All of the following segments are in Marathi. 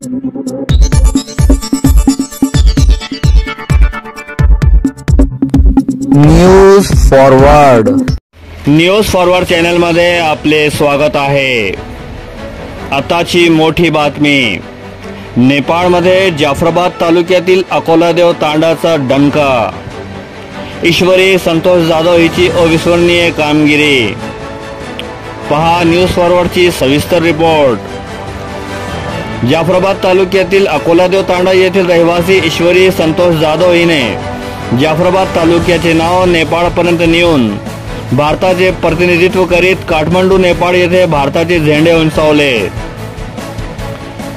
न्यूज फॉरवर्ड चॅनल मध्ये आपले स्वागत आहे। आताची मोठी बातमी। नेपाळमध्ये जाफराबाद तालुक्यातील अकोलादेव तांडाचा डंका। ईश्वरी संतोष जाधव हिची अविस्मरणीय कामगिरी। पहा न्यूज फॉरवर्डची सविस्तर रिपोर्ट। जाफराबाद तालुक्यातील अकोलादेव तांडा येथील रहिवासी ईश्वरी संतोष जाधव हिने जाफराबाद तालुक्याचे नाव नेपाळपर्यंत नेऊन भारताचे प्रतिनिधित्व करीत काठमांडू नेपाळ येथे भारताचे झेंडे उंचावले।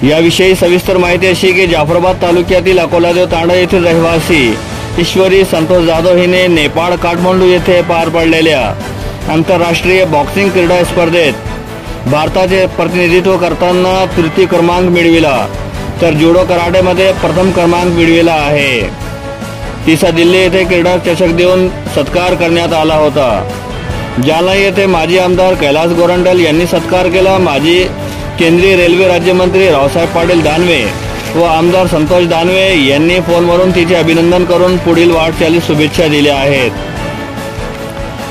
याविषयी सविस्तर माहिती अशी की जाफराबाद तालुक्यातील अकोलादेव तांडा येथील रहिवासी ईश्वरी संतोष जाधव हिने नेपाळ काठमांडू येथे पार पडलेल्या आंतरराष्ट्रीय बॉक्सिंग क्रीडा स्पर्धेत भारताचे प्रतिनिधित्व करताना तृतीय क्रमांक मिळविला, तर जुडो कराटेमध्ये प्रथम क्रमांक मिळविला आहे। तिचा दिल्ली येथे क्रीडा चषक देऊन सत्कार करण्यात आला होता। जालना येथे माजी आमदार कैलास गोरंट्याल यांनी सत्कार केला। माजी केंद्रीय रेल्वे राज्यमंत्री रावसाहेब पाटील दानवे व आमदार संतोष दानवे यांनी फोनवरून तिचे अभिनंदन करून पुढील वाटचालीस शुभेच्छा दिल्या आहेत।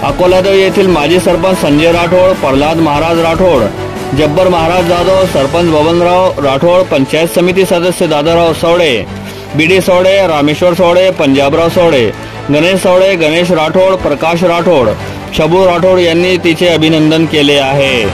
अकोलादेव येथील माजी सरपंच संजय राठोड, प्रल्हाद महाराज राठोड, जब्बर महाराज जाधव, सरपंच बबनराव राठोड, पंचायत समिती सदस्य दादाराव सवडे, बीडी सवडे, रामेश्वर सवडे, पंजाबराव सवडे, गणेश सवडे, गणेश राठोड, प्रकाश राठोड, शबू राठोड यांनी तिचे अभिनंदन केले आहे।